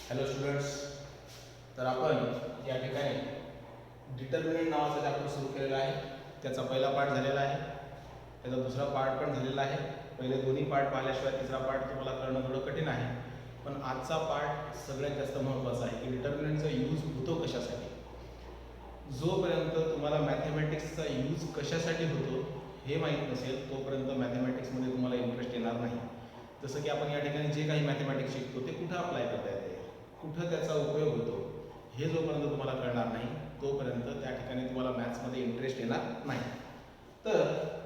Hello students, तर आपण या ठिकाणी डिटर्मिनंट नावाचा चॅप्टर सुरू केलेला आहे. त्याचा पहिला पार्ट झालेला आहे, त्याचा दुसरा पार्ट पण झालेला आहे. पहिले दोन्ही पार्ट पाहिल्याशिवाय तिसरा पार्ट तुम्हाला करणं थोडं कठीण आहे. पण आजचा पार्ट सगळ्यात जास्त महत्त्वाचा आहे की डिटर्मिनंटचा यूज होतो कशासाठी. जोपर्यंत तुम्हाला मॅथमॅटिक्सचा यूज कशासाठी होतो हे माहीत नसेल तोपर्यंत मॅथमॅटिक्समध्ये तुम्हाला इंटरेस्ट येणार नाही. जसं की आपण या ठिकाणी जे काही मॅथमॅटिक्स शिकतो ते कुठं अप्लाय करता येते, कुठं त्याचा उपयोग होतो, हे जोपर्यंत तुम्हाला कळणार नाही तोपर्यंत त्या ठिकाणी तुम्हाला मॅथ्समध्ये इंटरेस्ट येणार नाही. तर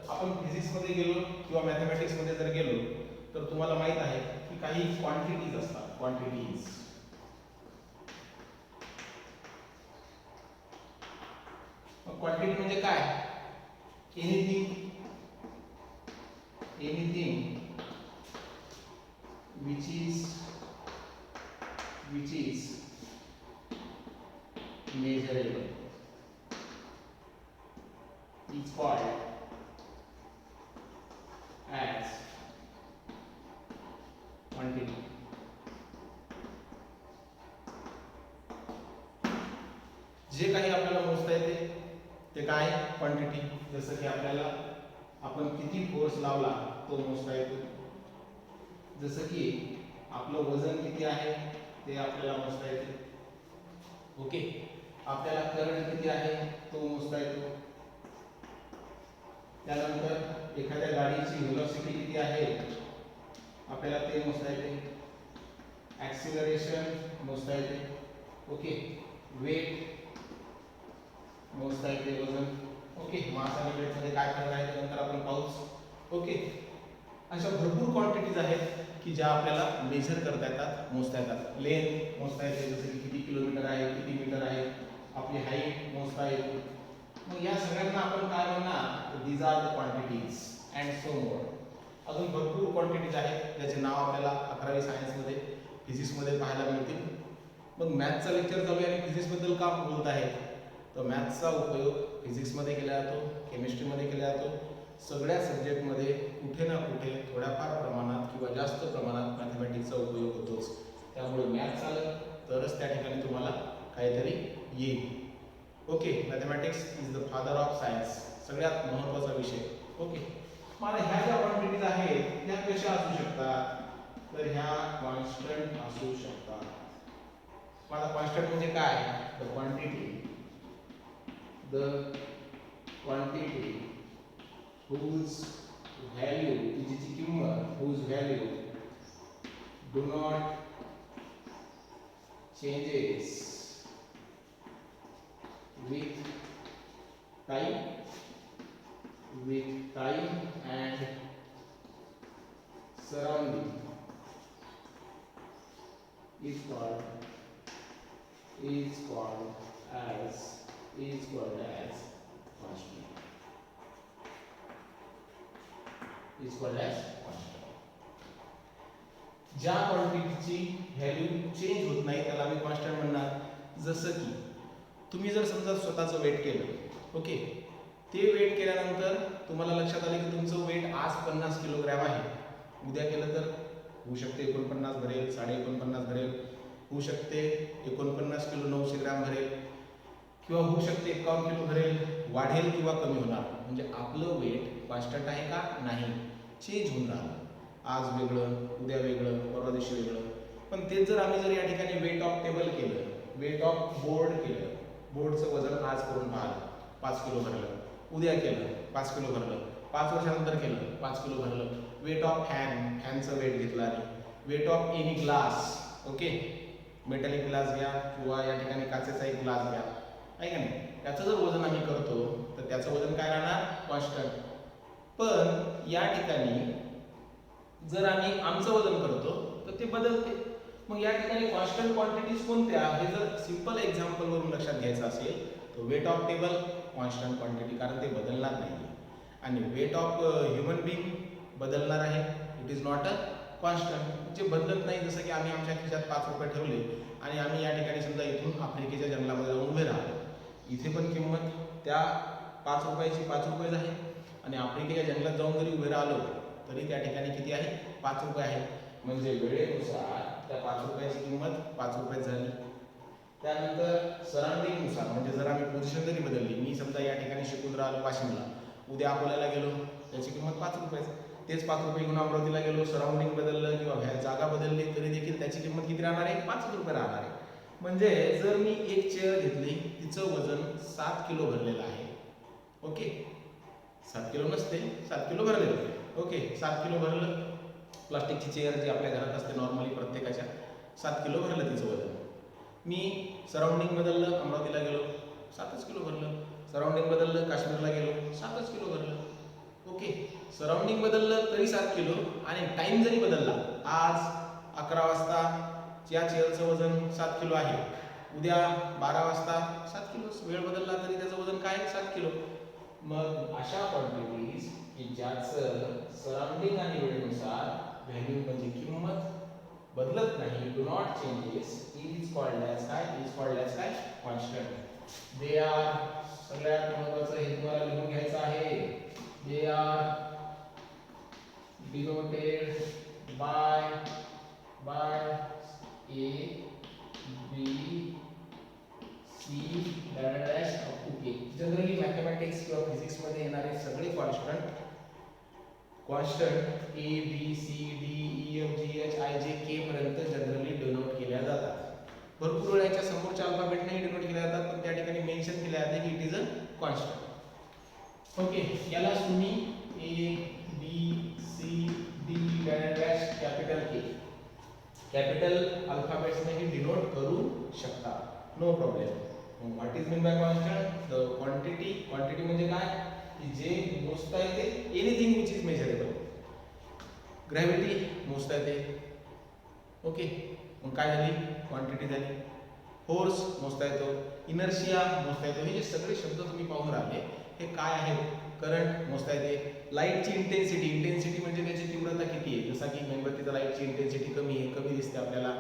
आपण फिजिक्समध्ये गेलो किंवा मॅथमॅटिक्समध्ये जर गेलो तर तुम्हाला माहीत आहे की काही क्वांटिटीज असतात. क्वांटिटीज क्वांटिटी म्हणजे काय? Anything which is measurable is called as quantity. जे काही आपल्याला मोजता येते ते काय? क्वांटिटी. जसं की आपल्याला आपण किती फोर्स लावला तो मोजता येतो. जसं की आपलं वजन किती आहे ते आपल्याला मोजता येते. ओके, आपल्याला करंट किती आहे तो मोजता येतो. त्यानंतर एखाद्या गाडीची व्हेलॉसिटी किती आहे आपल्याला ते मोजता येते. ॲक्सिलरेशन मोजता येते. ओके, वेट मोजता येते, वजन. ओके, मास आणि वेटमध्ये काय फरक आहे ते नंतर आपण पाहूच. ओके, अशा भरपूर क्वांटिटीज आहेत की ज्या आपल्याला मेजर करता येतात, मोजता येतात. लेंथ मोजता येते, जसं की किती किलोमीटर आहे, किती मीटर आहे. आपली हाईट मोजता येते. मग या सगळ्यांना आपण काय म्हणणार? These are the quantities and so more. अजून भरपूर क्वांटिटीज आहेत ज्याचे नाव आपल्याला 11वी सायन्समध्ये, फिजिक्समध्ये पाहायला मिळतील. मग मॅथचा लेक्चर चालू आहे आणि फिजिक्सबद्दल का बोलत आहे? तर मॅथ्सचा उपयोग फिजिक्समध्ये केला जातो, केमिस्ट्रीमध्ये केला जातो. सगळ्या सब्जेक्टमध्ये कुठे ना कुठे थोड्याफार प्रमाणात किंवा जास्त प्रमाणात मॅथमॅटिक्सचा उपयोग होतोच. त्यामुळे मॅथ्स आलं तरच त्या ठिकाणी तुम्हाला काहीतरी येईल. Okay, mathematics is the father of science, सगळ्यात महत्त्वाचा विषय. ओके, मला ह्या ज्या क्वांटिटीज आहेत ह्या कशा असू शकतात? तर ह्या कॉन्स्टंट असू शकतात. मला कॉन्स्टंट म्हणजे काय? द क्वांटिटी whose value, तिची किंमत, whose value do not changes with time and surrounding is called as constant. ज्या क्वांटिटीची व्हॅल्यू चेंज होत नाही त्याला मी कॉन्स्टंट म्हणणार. जसं की तुम्ही जर समजा स्वतःचं वेट केलं, ओके, ते वेट केल्यानंतर तुम्हाला लक्षात आलं की तुमचं वेट आज 50 किलोग्रॅम आहे. उद्या केलं तर होऊ शकते 49 भरेल, 49.5 भरेल, होऊ शकते 49 किलो 900 ग्रॅम भरेल, किंवा होऊ शकते 51 किलो भरेल. वाढेल किंवा कमी होणार. म्हणजे आपलं वेट कॉन्स्टंट आहे का? नाही, चेंज होऊन राहिलं. आज वेगळं, उद्या वेगळं, परवा दिवशी वेगळं. पण तेच जर आम्ही जर या ठिकाणी वेट ऑफ टेबल केलं, वेट ऑफ बोर्ड केलं, बोर्डचं वजन आज करून पाहिलं, 5 किलो भरलं. उद्या केलं 5 किलो भरलं. 5 वर्षानंतर केलं 5 किलो भरलं. वेट ऑफ फॅनचं वेट घेतलं. आणि weight of any glass, okay, metallic glass घ्या किंवा या ठिकाणी काचेचा एक ग्लास घ्या, आहे का नाही, त्याचं जर वजन आम्ही करतो तर त्याचं वजन काय राहणार? कॉन्स्टंट. पण या ठिकाणी जर आम्ही आमचं वजन करतो तर ते बदलते. मग या ठिकाणी कॉन्स्टंट क्वांटिटीज कोणत्या हे जर सिंपल एक्झाम्पलवरून लक्षात घ्यायचं असेल तर weight of table constant quantity, कारण ते बदलणार नाही. आणि वेट ऑफ ह्युमन बिंग बदलणार आहे, it is not a constant, जे बदलत नाही. जसं की आम्ही आमच्या खिशात 5 रुपये ठेवले आणि आम्ही या ठिकाणी समजा इथून आफ्रिकेच्या जंगलामध्ये जाऊन उभे राहिलो, इथे पण किंमत त्या 5 रुपयाची 5 रुपयेच आहे. आणि आफ्रिकेच्या जंगलात जाऊन जरी उभे राहिलो तरी त्या ठिकाणी किती आहे? 5 रुपये आहे. म्हणजे वेळेनुसार त्या 5 रुपयाची किंमत 5 रुपये झाली. त्यानंतर सराउंडिंग नुसार म्हणजे जर आम्ही पोझिशन जरी बदलली, मी समजा या ठिकाणी शिकून राहिलो वाशिमला, उद्या अकोल्याला गेलो, त्याची किंमत 5 रुपये. तेच 5 रुपये घेऊन अमरावतीला गेलो, सराउंडिंग बदललं किंवा जागा बदलली तरी देखील त्याची किंमत किती राहणार आहे? 5 रुपये राहणार आहे. म्हणजे जर मी एक चेअर घेतली, तिचं वजन 7 किलो भरलेलं आहे. ओके, 7 किलो नसते, 7 किलो भरलेलं आहे. ओके, 7 किलो भरलं. प्लास्टिकची चेअर जी आपल्या घरात असते नॉर्मली प्रत्येकाच्या, 7 किलो भरलं तिचं वजन. मी सराउंडिंग बदललं, अमरावतीला गेलो, 7च किलो भरलं. सराउंडिंग बदललं, काश्मीरला गेलो, 7च किलो भरलं. ओके, सराउंडिंग बदललं तरी 7 किलो आणि टाइम जरी बदलला, आज 11 वाजता या चेअरचं वजन 7 किलो आहे, उद्या 12 वाजता 7 किलो. वेळ बदलला तरी त्याचं वजन काय? 7 किलो. मग अशा क्वांटिटीज की ज्याचं सराउंडिंग आणि वेळेनुसार व्हॅल्यू म्हणजे किंमत बदलत नाही, do not changes, is called as काय? इज कॉल्ड ॲज काय? कॉन्स्टंट. दे आर, सगळ्यात महत्त्वाचं हे तुम्हाला लिहून घ्यायचं आहे, they are denoted by A, B, C dash up to K. Generally mathematics किंवा फिजिक्स मध्ये येणारे सगळे constant A, B, C, D, E, F, G, H, I, J, K पर्यंत जनरली डिनोट केल्या जातात. भरपूर वेळा याच्या समोरच्या अल्फाबेटने डिनोट केल्या जातात, पण त्या ठिकाणी मेन्शन केले जाते की it is a constant. Okay, याला तुम्ही A, B, C, D dash capital K capital अल्फाबेट्सने डिनोट करू शकता, no problem. What is mean by constant? The quantity. Quantity म्हणजे काय? की जे मोजता येते, anything which is measurable. Gravity मोजता येते. ओके, मग काय झाली? क्वांटिटी झाली. फोर्स मोजता येतो, इनर्शिया मोजता येतो. हे जे सगळे शब्द तुम्ही पाहून राहिले हे काय आहेत? करंट मोजता येते. लाईटची इंटेन्सिटी, इंटेन्सिटी म्हणजे त्याची तीव्रता किती आहे. जसा की मेणबत्तीचा लाईटची इंटेन्सिटी कमी आहे, कमी दिसते आपल्याला.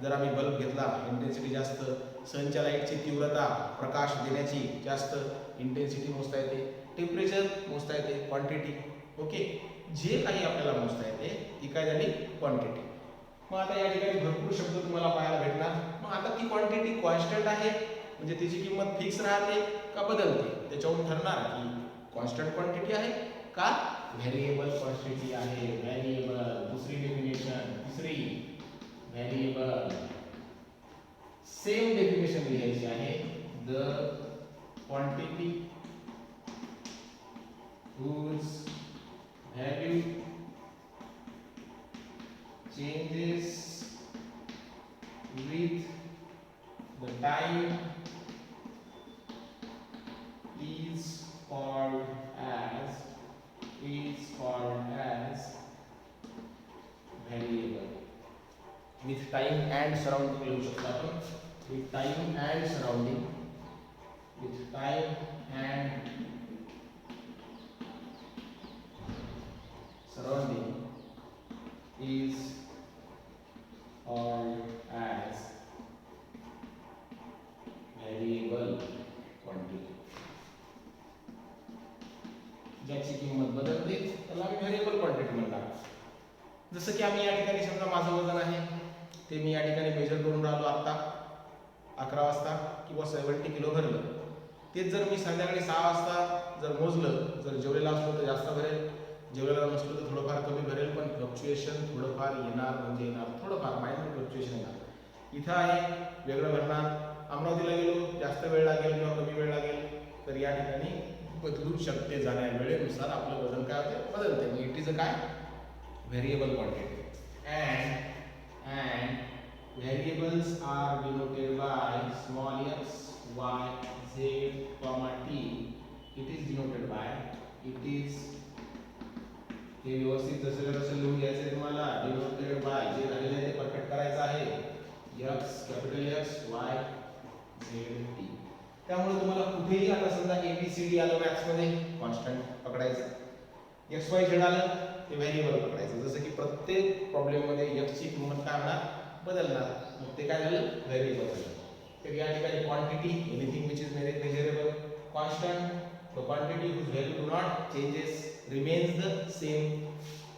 जर आम्ही बल्ब घेतला, इंटेन्सिटी जास्त. सनच्या लाईटची तीव्रता, प्रकाश देण्याची जास्त, इंटेन्सिटी मोजता येते. टेम्परेचर मोजता येते, क्वांटिटी. ओके, जे काही आपल्याला मोजता येते ती काय झाली? क्वांटिटी. मग आता या ठिकाणी भरपूर शब्द तुम्हाला पाहायला भेटणार. मग आता ती क्वांटिटी कॉन्स्टंट आहे म्हणजे त्याची किंमत फिक्स राहते का बदलते, त्याच्यावरून ठरणार की कॉन्स्टंट क्वांटिटी आहे का व्हेरिएबल क्वांटिटी आहे. व्हेरिएबल, दुसरी डेफिनेशन, तिसरी व्हेरिएबल. सेम डेफिनेशन लिहायची आहे. The quantity whose value changes with the time is called as variable. With time and surrounding लिहू शकतो आपण. With time and surrounding. With time and surrounding is called as variable quantity. ज्याची किंमत बदलते त्याला आम्ही व्हेरिएबल क्वांटिटी म्हणतात. जसं की आम्ही या ठिकाणी समजा माझं वजन आहे ते मी या ठिकाणी मेजर करून राहिलो आता 11 वाजता किंवा 70 किलो भरलं. तेच जर मी संध्याकाळी 6 वाजता जर मोजलं, जर जेवलेला असलो तर जास्त भरेल, जेवलेला नसलो तर थोडंफार कमी भरेल, पण फ्लक्च्युएशन थोडंफार येणार म्हणजे येणार, थोडंफार मायनर फ्लक्च्युएशन येणार. इथं आहे वेगळं भरणार. अमरावतीला गेलो, जास्त वेळ लागेल किंवा कमी वेळ लागेल, तर या ठिकाणी बदलू शकते. जाण्या वेळेनुसार आपलं वजन काय होते? बदलते. मग इट इज अ काय? Variable quantity. and variables are denoted by small x, y, z, t. It is denoted by, it is, हे व्यवस्थित जसं जसं लिहून घ्यायचं तुम्हाला. डिनोटेड बाय, जे झालेलं आहे ते परफेक्ट करायचं आहे. x, capital X, y, z, t. त्यामुळे तुम्हाला कुठेही आता समजा ABCD आलं मॅथ्स मध्ये, कॉन्स्टंट पकडायचं. x y z आलं ते व्हेरिएबल पकडायचं. जसं की प्रत्येक प्रॉब्लेम मध्ये x ची किंमत काय होणार? बदलणार. मग ते काय झालं? व्हेरिएबल झालं. तर या ठिकाणी quantity, anything which is measurable. Constant, the quantity whose value do not changes remains the same.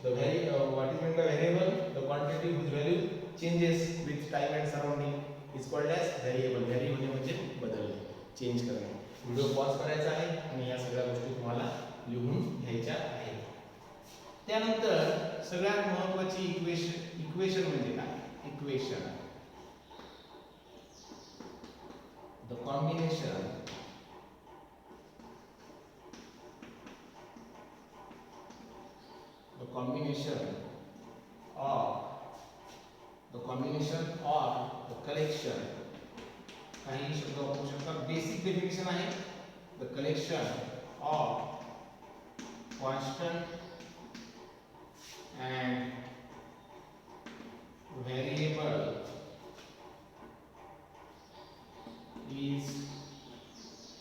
The what is meant by variable? The quantity whose value changes with time and surrounding is called as variable. Very होणे म्हणजे बदलणे, change करणे. Video pause करायचा आहे आणि या सगळ्या गोष्टी तुम्हाला लिहून घ्यायच्या आहेत. त्यानंतर सगळ्यात महत्त्वाची इक्वेशन म्हणजे काय? Equation, the combination of the collection, काही शब्द वापरू शकतात. बेसिक डेफिनेशन आहे the collection of constant and variable is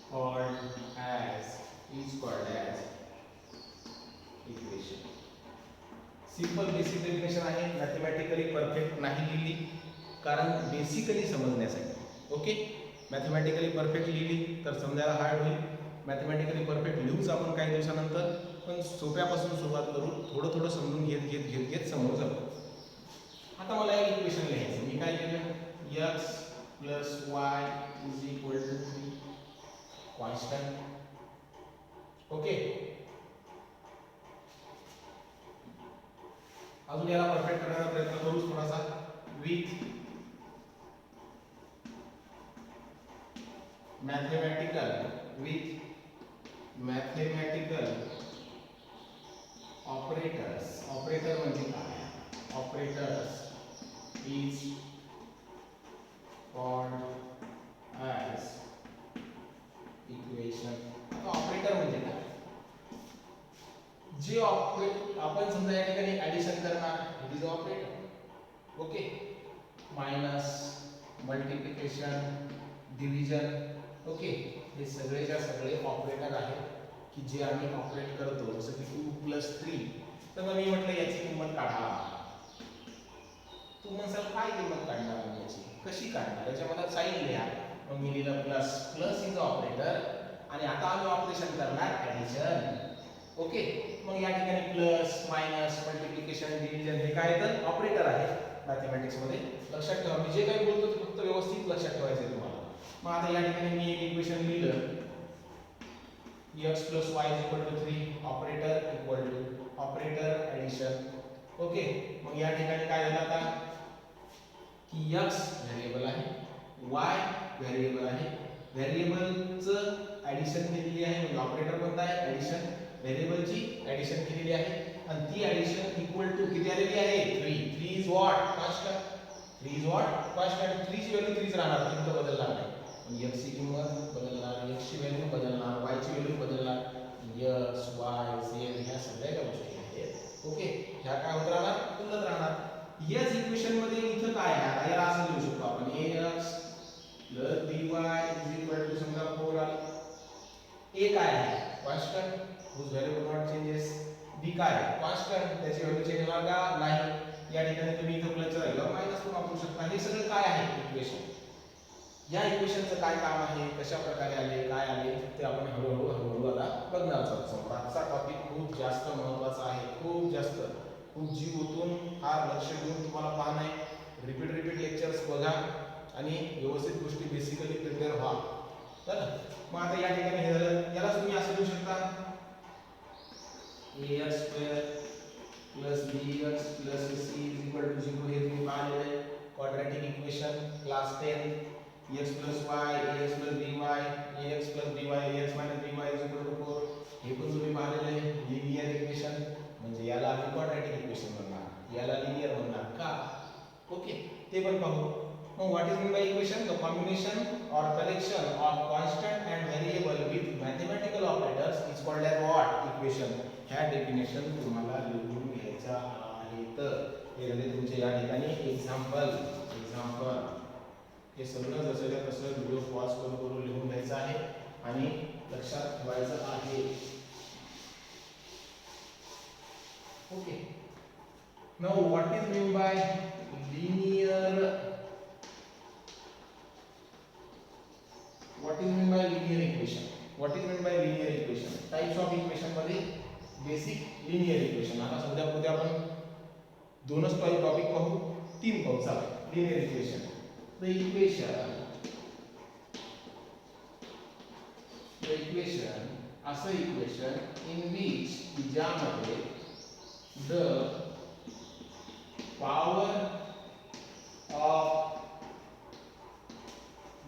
called as equation. Simple basic definition आहे. मॅथमॅटिकली परफेक्ट नाही लिहिली कारण बेसिकली समजण्यासाठी. ओके, मॅथमॅटिकली परफेक्ट लिहिली तर समजायला हार्ड होईल. मॅथमॅटिकली परफेक्ट लिहूच आपण काही दिवसानंतर, पण सोप्यापासून सुरुवात करू. थोडं थोडं समजून घेत समोर जाऊ. आता मला एक इक्वेशन लिहायचं. मी काय केलं? x plus y is equal to 3 constant. Okay, अजून याला परफेक्ट करण्याचा प्रयत्न करू थोडासा. With mathematical operators. ऑपरेटर म्हणजे काय? Operators is called as equation. आता ऑपरेटर म्हणजे काय? जे आपण समजा या ठिकाणी ऍडिशन करणार, it is operator. Okay, minus, multiplication, division. Okay, हे सगळेच्या सगळे ऑपरेटर आहेत की जे आम्ही ऑपरेट करतो. जसं की 2 + 3. तर मग मी म्हटलं याची किंमत काढा. तू म्हणसाल काय किंमत काढणार याची, कशी काढणार? याच्यामध्ये साइन लिहा. मग मी लिहिलं प्लस. प्लस इज ऑपरेटर आणि आता आम्ही ऑपरेशन करणार ऍडिशन. ओके, मग या ठिकाणी प्लस, मायनस, मल्टिप्लिकेशन, डिव्हिजन हे काय तर ऑपरेटर आहे मॅथमॅटिक्स मध्ये. लक्षात ठेवा, मी जे काही बोलतो ते फक्त व्यवस्थित लक्षात ठेवायचं आहे तुम्हाला. मग आता या ठिकाणी मी एक इक्वेशन लिहिलं, x + y = 3 operator addition. Okay, मग या ठिकाणी काय झालं आता की x व्हेरिएबल आहे, y व्हेरिएबल आहे. व्हेरिएबलचं ऍडिशन केलेली आहे म्हणजे ऑपरेटर कोणता आहे? ऍडिशन. व्हेरिएबलची ऍडिशन केलेली आहे आणि ती ऍडिशन इक्वल टू किती आलेली आहे? 3. 3 is what? Constant. 3 is what? Constant. 3 ची व्हॅल्यू 3 राहणार, किंमत बदलणार नाही. x ची किंमत बदलणार, x ची व्हॅल्यू बदलणार, y ची व्हॅल्यू बदलणार. x, y, z ह्या सगळ्या ज्या गोष्टी आहेत, ओके, ह्या काय होत राहणार? बदलत राहणार. याच इक्वेशन मध्ये इथं काय आहे? याला असं लिहू शकतो आपण ax + by = समजा 4 आलं. a काय आहे? Constant whose value do not changes. b काय आहे? कॉन्स्टंट, त्याची व्हॅल्यू चेंज होणार का? नाही. या ठिकाणी तुम्ही इथं प्लसचं राहिलं मायनस पण वापरू शकता. हे सगळं काय आहे? इक्वेशन. या इक्वेशनचं काय काम आहे, कशा प्रकारे आले, काय आले ते आपण हळूहळू आता बघणार आहोत. आजचा टॉपिक खूप जास्त महत्त्वाचा आहे. खूप जीव ओतून फार लक्ष देऊन तुम्हाला पाहणं आहे. रिपीट लेक्चर्स बघा आणि व्यवस्थित गोष्टी बेसिकली प्रिपेअर व्हा. तर मग आता या ठिकाणी हे झालं. याला तुम्ही असं लिहू शकता ax² + bx + c = 0. हे तुम्ही पाहिलेलं आहे. Quadratic equation class 10. x + y ax + by ax + by ax - by = 4. हे पण तुम्ही पाहिलेलं आहे. लिनियर इक्वेशन म्हणजे याला आम्ही क्वाड्रॅटिक इक्वेशन म्हणणार, याला लिनियर म्हणणार का? ओके, ते पण पाहू. मग what is mean by equation? The combination और collection of constant and variable with mathematical operators is called as what? Equation. ह्या डेफिनेशन तुम्हाला लिहून घ्यायच्या आहेत. हे झाले तुमचे या ठिकाणी एक्झाम्पल. हे सगळं जसं तसं व्हिडिओ पॉज करून लिहून घ्यायचं आहे आणि लक्षात ठेवायचं आहे. Okay, now what is mean bye linear? Linear equation types of equation मध्ये बेसिक लिनियर इक्वेशन. आता सध्या पुढे आपण दोनच टॉपिक पाहू. तीन कंसात लिनियर इक्वेशन. The equation असं इक्वेशन in which ज्यामध्ये the power of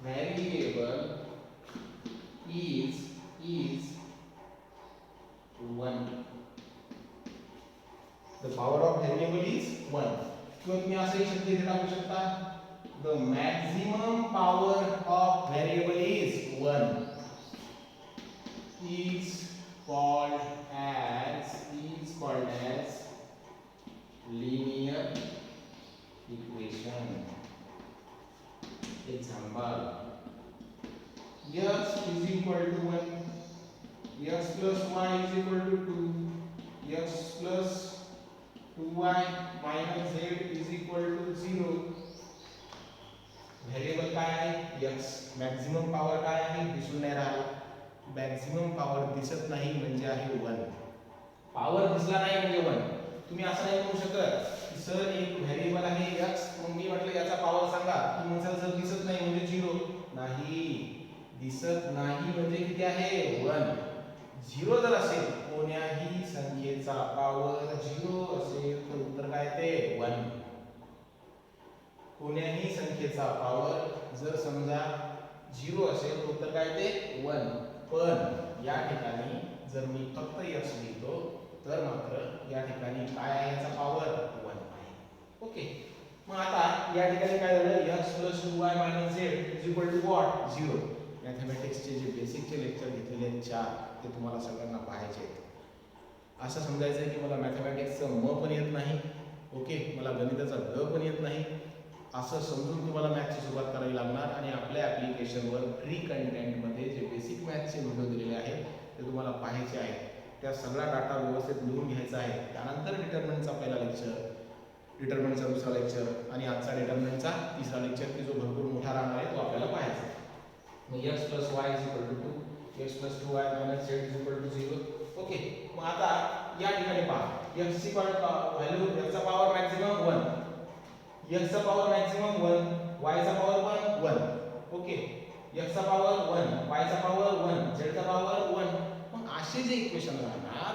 variable is 1. The power of variable is 1. किंवा तुम्ही असंही शब्द इथे टाकू शकता, the maximum power of variable is 1 is called as linear equation. Example: x is equal to 1, x plus y is equal to 2, x plus 2y minus z is equal to 0. Variable काय आहे x. Maximum power काय आहे दिसून नाही राहिला. Maximum power दिसत नाही म्हणजे आहे 1. पॉवर दिसला नाही म्हणजे 1. तुम्ही असं नाही म्हणू शकत की सर एक व्हेरिएबल आहे x, मग मी म्हटलं याचा पॉवर सांगा, तुम्ही म्हणाल सर दिसत नाही म्हणजे 0. नाही, दिसत नाही म्हणजे किती आहे 1. 0 जर असेल, कोण्याही संख्येचा पॉवर 0 असेल तर उत्तर काय ते 1. कोण्याही संख्येचा पॉवर जर समजा 0 असेल तर उत्तर काय ते 1. पण या ठिकाणी जर मी फक्त x लिहितो तर मात्र या ठिकाणी काय आहे याचा पॉवर 1 आहे. ओके, मग आता या ठिकाणी काय झालं, x 2y z व्हॉट 0. मॅथेमॅटिक्सचे जे बेसिकचे लेक्चर घेतलेले आहेत 4, ते तुम्हाला सगळ्यांना पाहायचे आहेत. असं समजायचं आहे की मला मॅथेमॅटिक्सचं म पण येत नाही, ओके, मला गणिताचा ग पण येत नाही, असं समजून तुम्हाला मॅथची सुरुवात करावी लागणार. आणि आपल्या ॲप्लिकेशनवर फ्री कंटेंटमध्ये जे बेसिक मॅथचे व्हिडिओ दिलेले आहेत ते तुम्हाला पाहायचे आहेत. त्या सगळा डाटा व्यवस्थित लिहून घ्यायचा आहे. त्यानंतर डिटर्मिनंटचा पहिला लेक्चर, डिटर्मिनंटचा दुसरा लेक्चर आणि आजचा डिटर्मिनंटचा तिसरा लेक्चर, की जो भरपूर मोठा राहणार आहे, तो आपल्याला पाहायचा आहे. मग x plus y is equal to 2, x plus 2y minus z is equal to 0. Okay, मग आता या ठिकाणी पहा, x ची व्हॅल्यू, x चा पॉवर मॅक्सिमम 1, x चा पॉवर मॅक्सिमम 1, y चा पॉवर 1. ओके, x चा पॉवर 1, y चा पॉवर 1, z चा पॉवर 1. मग असे जे इक्वेशन राहणार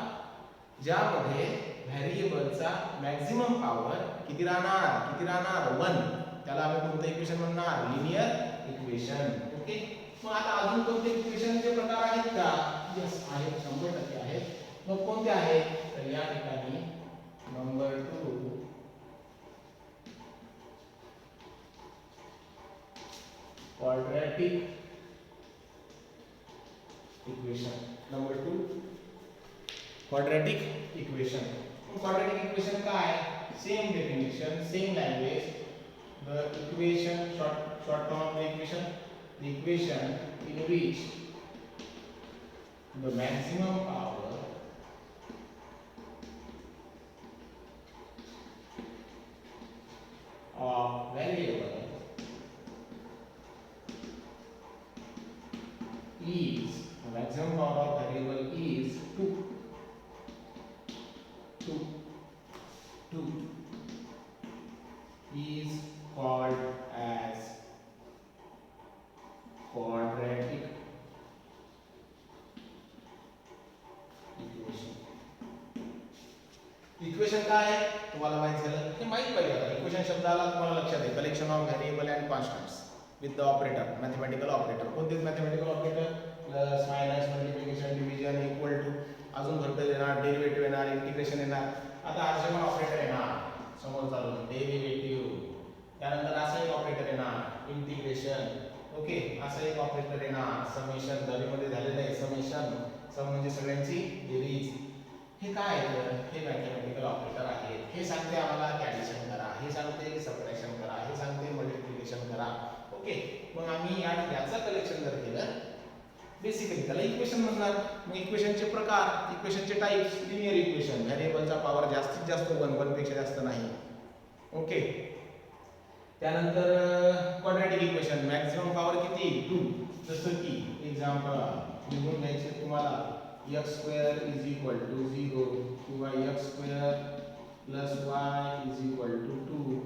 ज्यामध्ये व्हेरिएबलचा मॅक्सिमम पॉवर किती राहणार 1, त्याला आपण कोणतं इक्वेशन म्हणणार, लिनियर इक्वेशन. ओके, मग आता अजून कोणते इक्वेशनचे प्रकार आहेत का? यस आहेत, 100% आहेत. मग कोणते आहेत, तर या ठिकाणी number 2 quadratic equation. Number 2 quadratic equation. Quadratic equation काय, same definition, same language. The equation, short form of equation, the equation in which the maximum power of variable is, the maximum power of variable is 2 is called as quadratic equation. Equation काय आहे तुम्हाला माहित झालं, हे माहित पाहिजे. आता equation शब्दाला तुम्हाला लक्षात आहे, collection of variable and constants with the operator, mathematical operator. कोणते mathematical operator, plus minus multiplication division equal to, अजून भरपूर येणार, डेरिव्हेटिव्ह येणार, इंटिग्रेशन येणार. आता अर्जंट ऑपरेटर येणार समोर चालू, डेरिव्हेटिव्ह. त्यानंतर असं एक ऑपरेटर येणार इंटिग्रेशन. ओके, असं एक ऑपरेटर येणार समेशन. दहावीमध्ये झालेलं आहे समेशन. सम म्हणजे सगळ्यांची बेरीज. हे काय आहे, हे मॅथेमॅटिकल ऑपरेटर आहेत. हे सांगते आम्हाला ॲडिशन करा, हे सांगते सबट्रॅक्शन करा, हे सांगते मल्टिप्लिकेशन करा. ओके, मग आम्ही याचं कलेक्शन जर केलं, बेसिकली त्याला इक्वेशन म्हणणार. मग इक्वेशनचे प्रकार, इक्वेशनचे टाइप्स, लिनियर इक्वेशन, व्हेरिएबलचा पॉवर जास्तीत जास्त 1 पेक्षा जास्त नाही. ओके, त्यानंतर क्वाड्रॅटिक इक्वेशन, मॅक्सिमम पॉवर किती 2. जसं की एक्झाम्पल लिहून घ्यायचे तुम्हाला, x square is equal to 0 किंवा x square plus y is equal to 2,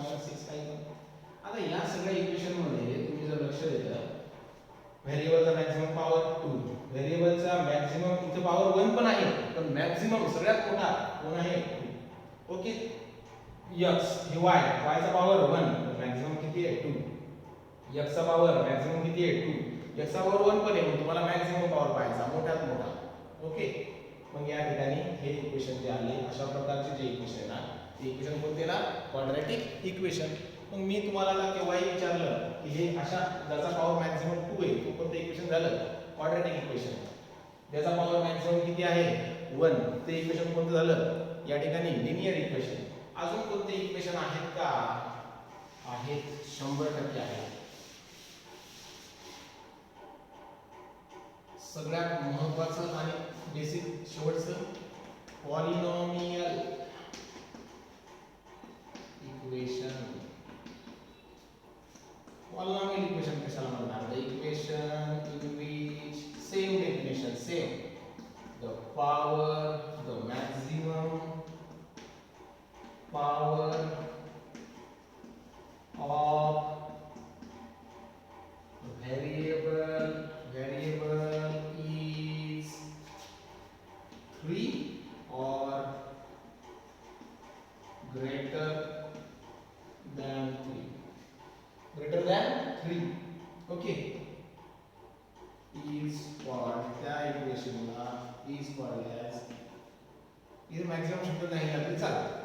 -6 काही पण. आता या सगळ्या इक्वेशन मध्ये तुम्ही जर लक्ष दिलं, व्हेरिएबलचा मॅक्सिमम पॉवर 2, व्हेरिएबलचा मॅक्सिमम इथे पॉवर 1 पण आहे, पण मॅक्सिमम सगळ्यात मोठा कोण आहे? 2. ओके, x हे y, y चा पॉवर 1, मॅक्सिमम किती आहे? 2. x चा पॉवर मॅक्सिमम किती आहे? 2. x चा पॉवर 1 पण आहे, पण तुम्हाला मॅक्सिमम पॉवर पाहायचा मोठ्यात मोठा. ओके, मग या ठिकाणी हे इक्वेशन जे आले, अशा प्रकारचे जे इक्वेशन आहे ना, ते इक्वेशन कोणते ना? Quadratic equation. मग मी तुम्हाला केव्हाही विचारलं की हे अशा ज्याचा पॉवर मॅक्सिमम 2 आहे, तो कोणतं इक्वेशन झालं? Quadratic equation. ज्याचा पॉवर मॅक्सिमम किती आहे? 1, ते इक्वेशन कोणतं झालं? या ठिकाणी लिनियर इक्वेशन. अजून कोणते इक्वेशन आहेत का? आहेत, 100% आहेत. सगळ्यात महत्त्वाचं आणि बेसिक शेवटचं पॉलिनॉमियल इक्वेशन. पॉलिनॉमियल इक्वेशन कशाला म्हणतात? The equation in which same definition, same the power, the maximum power of variable is 3 or greater than 3. Greater than 3. Okay. Is called, त्या इक्वेशनला is called as, इथे maximum शब्द नाही आहे तरी चालेल.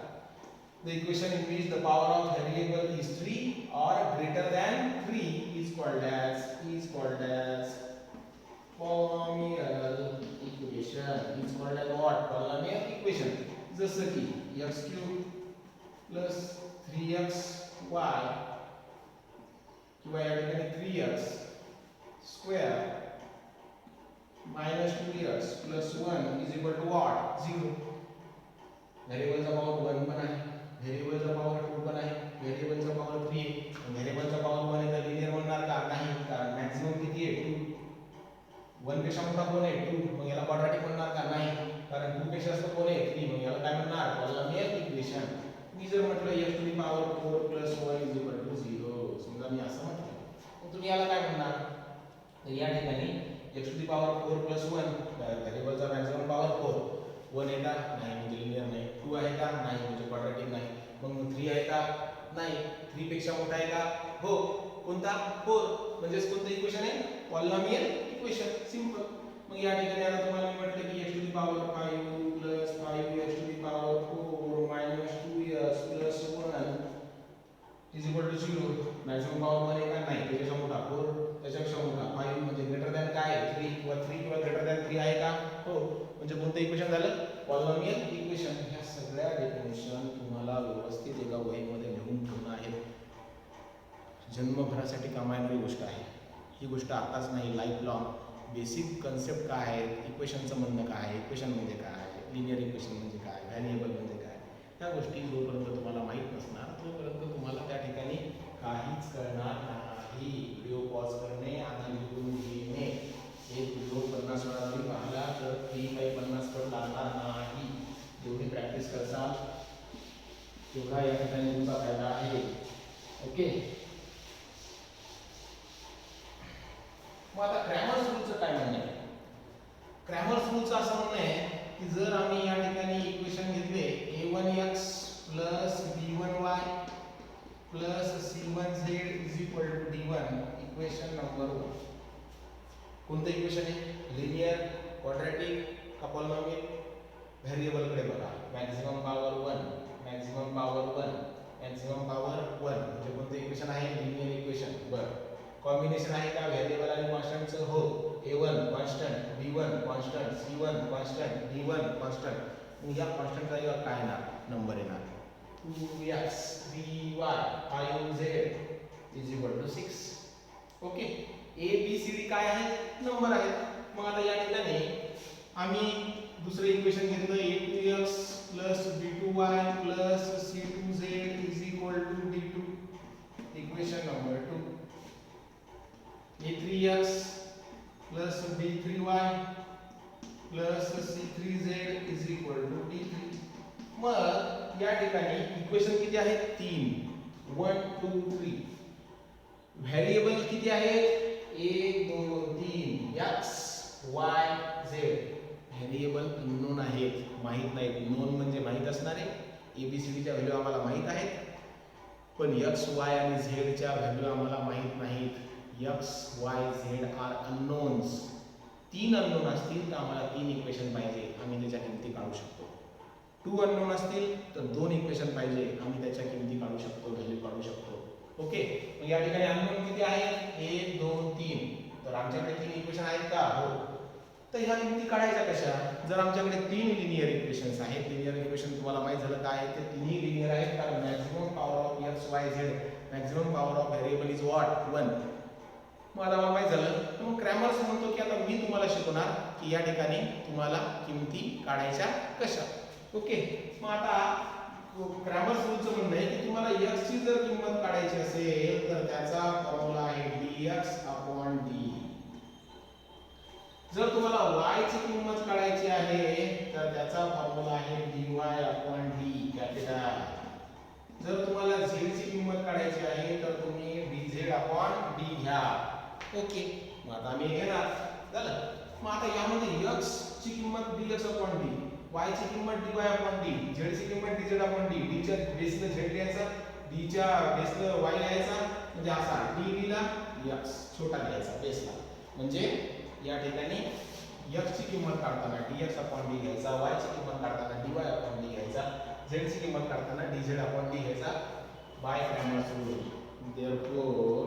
The equation in which the power of variable is 3 or greater than 3 is called as polynomial equation. Is called as what? Polynomial equation. जसं की x cube plus 3xy किंवा या ठिकाणी 3x square minus 2x plus 1 is equal to what? 0. व्हेरिएबलचा power 1 पण आहे, व्हेरिएबलचा power 2 पण आहे, व्हेरिएबलचा पॉवर 3 आहे, व्हेरिएबलचा पॉवर 1 आहे, तर लिनियर म्हणणार का? नाही, कारण मॅक्सिमम किती आहे? 2. 1 पेक्षा मोठा कोण आहे? 2. मग याला क्वाड्रॅटिक म्हणणार का? नाही, कारण 2 पेक्षा जास्त कोण आहे? 3. मग याला काय म्हणणार? Polynomial equation. मी जर म्हटलं x to the power 4 plus 1 is equal to 0, समजा मी असं म्हटलं, मग तुम्ही याला काय म्हणणार? तर या ठिकाणी x to the power 4 plus 1, व्हेरिएबलचा मॅक्सिमम पॉवर 4, 1 आहे का? नाही, म्हणजे लिनियर नाही. 2 आहे का? नाही, म्हणजे क्वाड्रॅटिक नाही. मग 3 आहे का? नाही, 3 पेक्षा मोठा आहे का? हो. कोणता? 4. म्हणजे कोणतं इक्वेशन आहे? Polynomial equation. सिंपल. मग या ठिकाणी आता तुम्हाला मी म्हटलं की x to the power 5 plus 5x to the power 4 minus 2x plus 1 is equal to 0. Maximum power 1 आहे का? नाही, त्याच्यापेक्षा मोठा. 4 त्याच्यापेक्षा मोठा. 5 म्हणजे ग्रेटर दॅन काय? 3 किंवा 3 किंवा ग्रेटर दॅन 3 आहे का? हो. म्हणजे कोणतं इक्वेशन झालं? Polynomial equation. ह्या सगळ्या डेफिनेशन तुम्हाला व्यवस्थित एका वहीमध्ये लिहून ठेवणं आहे. जन्मभरासाठी कामायणारी गोष्ट आहे ही. गोष्ट आताच नाही, लाईफ लॉंग. बेसिक कन्सेप्ट काय आहे, इक्वेशनचं म्हणणं काय आहे, इक्वेशन म्हणजे काय, लिनियर इक्वेशन म्हणजे काय, व्हॅरिएबल म्हणजे काय, त्या गोष्टी जोपर्यंत तुम्हाला माहीत नसणार तोपर्यंत तुम्हाला त्या ठिकाणी काहीच कळणार नाही. व्हिडिओ पॉज करणे आणि लिहून घेणे. एक व्हिडिओ 50 वेळा जरी पाहिला तर ती काही 50 पट लागणार नाही. जेवढी प्रॅक्टिस करसाल तेवढा या ठिकाणी तुमचा फायदा आहे. ओके. मग आता क्रॅमर्स रूलचं काय म्हणणं आहे? क्रॅमर्स रूलचं असं म्हणणं आहे की जर आम्ही या ठिकाणी इक्वेशन घेतले a1x plus b1y plus c1z is equal to d1, equation number 1. कोणतं इक्वेशन आहे? लिनियर, क्वाड्रॅटिक का पॉलिनॉमियल? व्हेरिएबलकडे बघा. Maximum power 1, maximum power 1, maximum power 1 म्हणजे कोणतं इक्वेशन आहे? Linear equation. बरं, कॉम्बिनेशन आहे का व्हेरिएबल आणि कॉन्स्टंटचं? हो. a1 constant, b1 constant, c1 constant, d1 constant. मग या कॉन्स्टंट जागेवर काय येणार? नंबर येणार. 2x 3y 5z is equal to 6. Okay. A B C D काय आहेत? नंबर आहेत. मग आता या ठिकाणी आम्ही दुसरं इक्वेशन घेतलं a2x plus b2y plus c2z is equal to d2, equation number 2. a3x plus b3y plus c3z is equal to d3. मग या ठिकाणी इक्वेशन किती आहेत? 3. 1 2 3 व्हेरिएबल किती आहेत 1 2 3 x y z variable unknown आहेत माहित नाहीत नोन म्हणजे माहित असणारे ABCD च्या व्हॅल्यू आम्हाला माहित आहेत पण x y आणि z च्या व्हॅल्यू आम्हाला माहित नाहीत x y z are unknowns तीन अननोन असतील तर आम्हाला तीन इक्वेशन पाहिजे आम्ही त्याच्या किमती काढू शकतो 2 अननोन असतील तर दोन इक्वेशन पाहिजे आम्ही त्याच्या किमती काढू शकतो व्हॅल्यू काढू शकतो ओके मग या ठिकाणी अननोन किती आहेत 1 2 3 तर आमच्याकडे तीन इक्वेशन आहेत का हो तर ह्या किमती काढायच्या कशा जर आमच्याकडे तीन लिनियर इक्वेशन्स आहेत लिनियर इक्वेशन तुम्हाला माहित झालं काय आहे ते तिन्ही लिनियर आहेत कारण maximum power of x y z maximum power of variable is what 1 मग आता मला माहित झालं मग क्रॅमर्स म्हणतो की आता मी तुम्हाला शिकवणार की या ठिकाणी तुम्हाला किमती काढायच्या कशा ओके मग आता क्रॅमर्स रूलचं म्हणणं आहे की तुम्हाला x ची जर किंमत काढायची असेल तर त्याचा फॉर्म्युला आहे dx/d जर तुम्हाला y ची किंमत काढायची आहे तर त्याचा फॉर्म्युला आहे dy/d कॅपिटल जर तुम्हाला z ची किंमत काढायची आहे तर तुम्ही dz/d घ्या ओके मग आता मी घेणार झालं मग आता यामध्ये x ची किंमत dx/d y ची किंमत dy/d z ची किंमत dz/d d च्या बेसला z लिहायचा d च्या बेसला y लिहायचा म्हणजे असा d लिहिला x छोटा लिहायचा बेसला म्हणजे या ठिकाणी x ची किंमत काढताना dx/d घ्यायचा y ची किंमत काढताना dy/d घ्यायचा z ची किंमत काढताना dz/d घ्यायचा by Cramer's rule therefore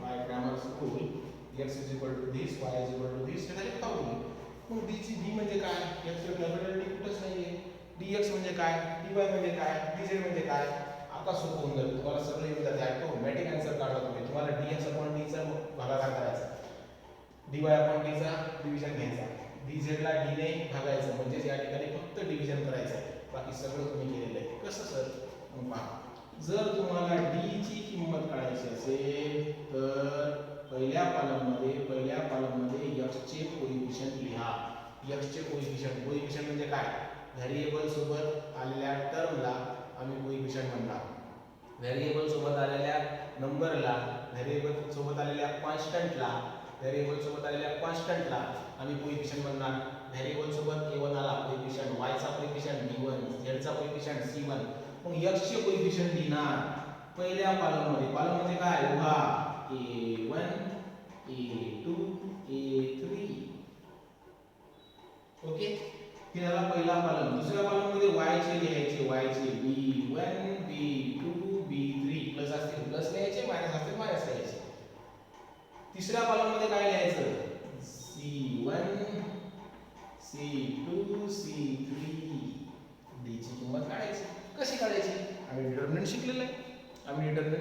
by Cramer's rule x is equal to this y is equal to this हे झाले फॉर्म्युले मग d ची d म्हणजे काय x चे कॅपिटल D कुठेच नाहीये dx म्हणजे काय dy म्हणजे काय dz म्हणजे काय आता सोपं होऊन जाईल तुम्हाला सगळं येऊन जाते ऑटोमॅटिक आन्सर काढला तुम्हाला dx/d चा भागाकार करायचा dy/d चा डिव्हिजन घ्यायचा dz ला d ने भागायचं म्हणजे या ठिकाणी फक्त डिव्हिजन करायचं बाकी सगळं तुम्ही केलेलं आहे कसं सर मग पहा जर तुम्हाला d ची किंमत काढायची असेल तर पहिल्या कॉलम मध्ये x चे कोएफिशिएंट लिहा x चे कोएफिशिएंट म्हणजे काय व्हेरिएबल सोबत आलेल्या टर्मला आम्ही कोएफिशिएंट म्हणणार व्हेरिएबल सोबत आलेल्या नंबरला व्हेरिएबल सोबत आलेल्या कॉन्स्टंटला आम्ही कोएफिशिएंट म्हणणार व्हेरिएबल सोबत a1 आला कोएफिशिएंट y चा कोएफिशिएंट b1 z चा कोएफिशिएंट c1 मग x चे कोएफिशिएंट लिहिणार पहिल्या कॉलम मध्ये काय उभा a1 a2 a3 ओके हे झाला पहिला कॉलम दुसऱ्या कॉलम मध्ये y चे लिहायचे y चे b1 b2 b3 प्लस असतील प्लस लिहायचे मायनस असतील मायनस लिहायचे तिसऱ्या कॉलम मध्ये काय लिहायचं c1 c2 c3 d ची किंमत काढायची कशी काढायची आम्ही डिटरमिनंट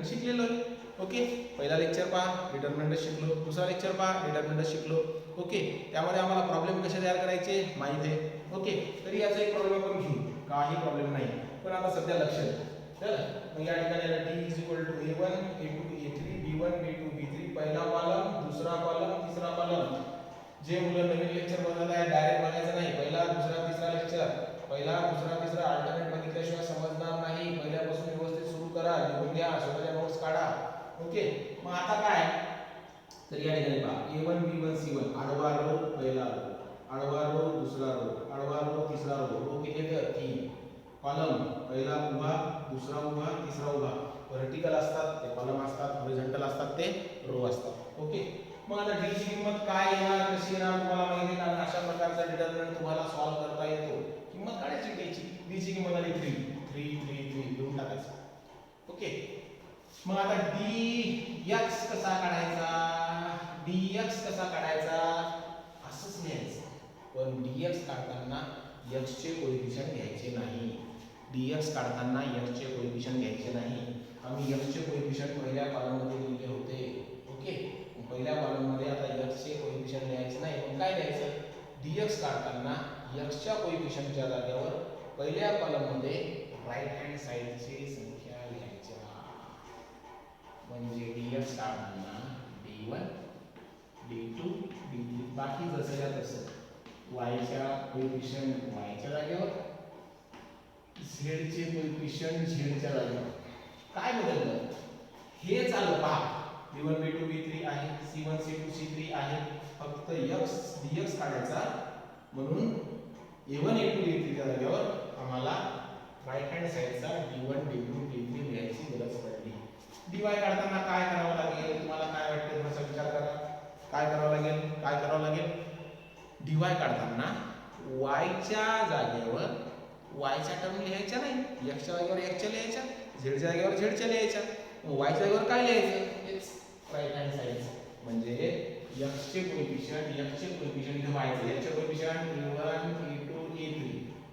शिकलेलो आहे ओके पहिला लेक्चर पहा डिटरमिनंट शिकलो दुसरा लेक्चर पहा डिटरमिनंट शिकलो ओके त्यामध्ये आम्हाला प्रॉब्लेम कसे तयार करायचे माहित आहे ओके तरी याचा एक प्रॉब्लेम आपण घेऊ काही प्रॉब्लेम नाही पण आता सध्या लक्ष द्या चल मग या ठिकाणी d a1 a2 a3 b1 b2 b3 पहिला कॉलम दुसरा कॉलम तिसरा कॉलम जे मुलं नवीन लेक्चर बघत आहे डायरेक्ट बघायचं नाही पहिला दुसरा तिसरा लेक्चर पहिला दुसरा तिसरा अल्टरनेट बघितल्याशिवाय समजणार नाही पहिल्यापासून व्यवस्थित सुरू करा लिहून घ्या स्वतःच्या नोट्स काढा ओके मग आता काय तर या ठिकाणी पहा a1 b1 c1 आडवा रो पहिला रो आडवा रो दुसरा रो आडवा रो तिसरा रो किती तर 3 कॉलम पहिला उभा दुसरा उभा तिसरा उभा व्हर्टिकल असतात ते कॉलम असतात हॉरिझॉन्टल असतात ते रो असतात ओके मग आता d ची किंमत काय येणार कशी येणार तुम्हाला माहिती आहे कारण अशा प्रकारचा डिटरमिनंट तुम्हाला सॉल्व करता येतो किंमत काढायची d ची किंमत आली 3 लिहून टाकायचं ओके मग आता dx कसा काढायचा असंच लिहायचं पण dx काढताना x चे कोएफिशिएंट घ्यायचे नाही आम्ही x चे कोएफिशिएंट पहिल्या कॉलम मध्ये लिहिले होते ओके पहिल्या कॉलम मध्ये आता x चे कोएफिशिएंट लिहायचे नाही पण काय लिहायचं dx काढताना x च्या कोएफिशिएंटच्या जागेवर पहिल्या कॉलम मध्ये राइट हँड साइडची संख्या लिहायच्या म्हणजे dx काढताना d1 d2 d3 बाकी जसं तसं वायच्या कोएफिशियंट वायच्या जागेवर, झेडचे कोएफिशियंट झेडच्या जागेवर. काय बदललं हे चालू पहा. b1 b2 b3 आहे, c1 c2 c3 आहे. फक्त x dx काढायचा म्हणून a1 a2 a3 च्या जागेवर आम्हाला right hand साइडचा d1 d2 d3 लिहायची गरज पडली. dy काढताना काय करावं लागेल तुम्हाला काय वाटतं थोडासा विचार करा. काय करावं लागेल dy काढताना y च्या जागेवर y च्या टर्म लिहायच्या नाही, x च्या जागेवर x च्या लिहायच्या, z च्या जागेवर z च्या लिहायच्या. y च्या जागेवर काय लिहायचं x राईट हँड साइड म्हणजे x चे कोएफिशियंट इथे व्हायचे, x चे coefficient e1 e2 e3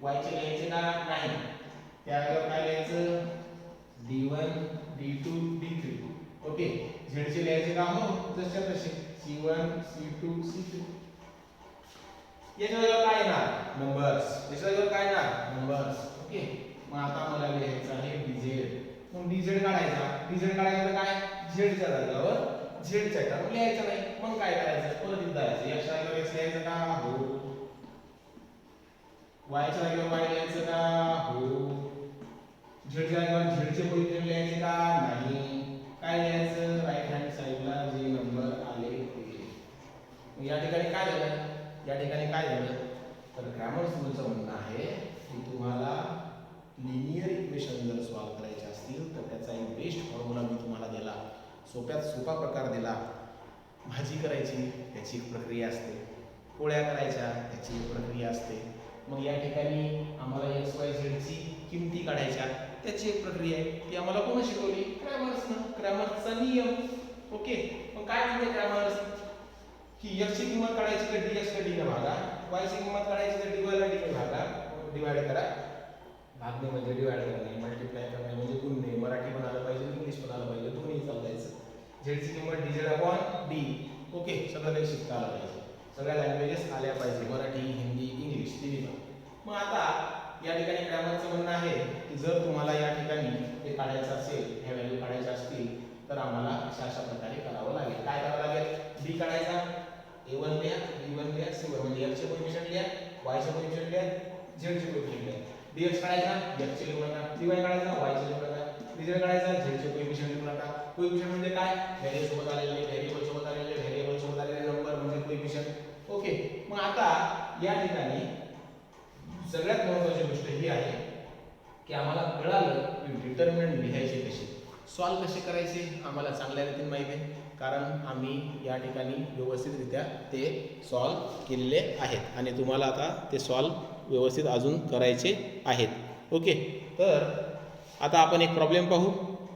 y चे लिहायचे का नाही, त्या जागेवर काय लिहायचं d1 d2 d3. Okay z चे लिहायचे का हो जसच्या तसे c1 c2 c3. याच्या जागेवर काय येणार नंबर्स, याच्या जागेवर काय येणार नंबर्स. ओके मग आता मला लिहायचं आहे dz. मग dz काढायचा तर काय z च्या जागेवर z च्या टर्म लिहायचं नाही. मग काय करायचं परत इथं जायचं, या जागेवर x लिहायचं का हो, y च्या जागेवर y लिहायचं का हो, z च्या जागेवर z चे कोएफिशियंट लिहायचे का नाही. काय लिहायचं राईट हँड साइडला जे नंबर आले ते. मग या ठिकाणी काय झालं तर ग्रामर स्कूलचं म्हणणं आहे की तुम्हाला लिनियर इक्वेशन जर सॉल्व्ह करायचे असतील तर त्याचा एक बेस्ट फॉर्म्युला मी तुम्हाला दिला, सोप्यात सोपा प्रकार दिला. भाजी करायची त्याची एक प्रक्रिया असते, पोळ्या करायच्या त्याची एक प्रक्रिया असते. मग या ठिकाणी आम्हाला एक्स वाय झेडची किमती काढायच्या त्याची एक प्रक्रिया आहे. ती आम्हाला कोण शिकवली क्रॅमर्सचा नियम. ओके मग काय म्हणजे क्रॅमर्स की x ची किंमत काढायची तर dx ला d ने भागा, y ची किंमत काढायची तर dy ला d ने भागा, डिवाइड करा. भागणे म्हणजे डिवाइड करणे, मल्टिप्लाय करणे म्हणजे गुणणे. मराठी पण आलं पाहिजे, इंग्लिश पण आलं पाहिजे, दोन्ही चालवायचं. z ची किंमत dz अपॉन d. ओके सगळं काही शिकता आलं पाहिजे, सगळ्या लँग्वेजेस आल्या पाहिजे, मराठी हिंदी इंग्लिश तिन्ही पण. मग आता या ठिकाणी क्रॅमरचं म्हणणं आहे की जर तुम्हाला या ठिकाणी हे काढायचं असेल, ह्या व्हॅल्यू काढायच्या असतील तर आम्हाला अशा प्रकारे करावं लागेल. काय करावं लागेल d काढायचा, a1 लिहा, b1 लिहा, c1 म्हणजे x चे कोएफिशियंट लिहा, y चे कोएफिशियंट लिहा, z चे कोएफिशियंट लिहा. dx काढायचा, x चे लिहू नका, dy काढायचा, y चे लिहू नका, dz काढायचा, z चे कोएफिशियंट लिहू नका. कोएफिशियंट म्हणजे काय व्हॅल्यू सोबत आलेले व्हेरिएबल सोबत आलेले नंबर म्हणजे कोएफिशियंट. ओके मग आता या ठिकाणी सगळ्यात महत्त्वाची गोष्ट ही आहे की आम्हाला कळालं की डिटर्मिनंट लिहायचे कसे, सॉल्व कसे करायचे आम्हाला चांगल्या रीतीने माहिती आहे, कारण आम्ही या ठिकाणी व्यवस्थितरित्या ते सॉल्व केलेले आहेत आणि तुम्हाला आता ते सॉल्व व्यवस्थित अजून करायचे आहेत. ओके तर आता आपण एक प्रॉब्लेम पाहू.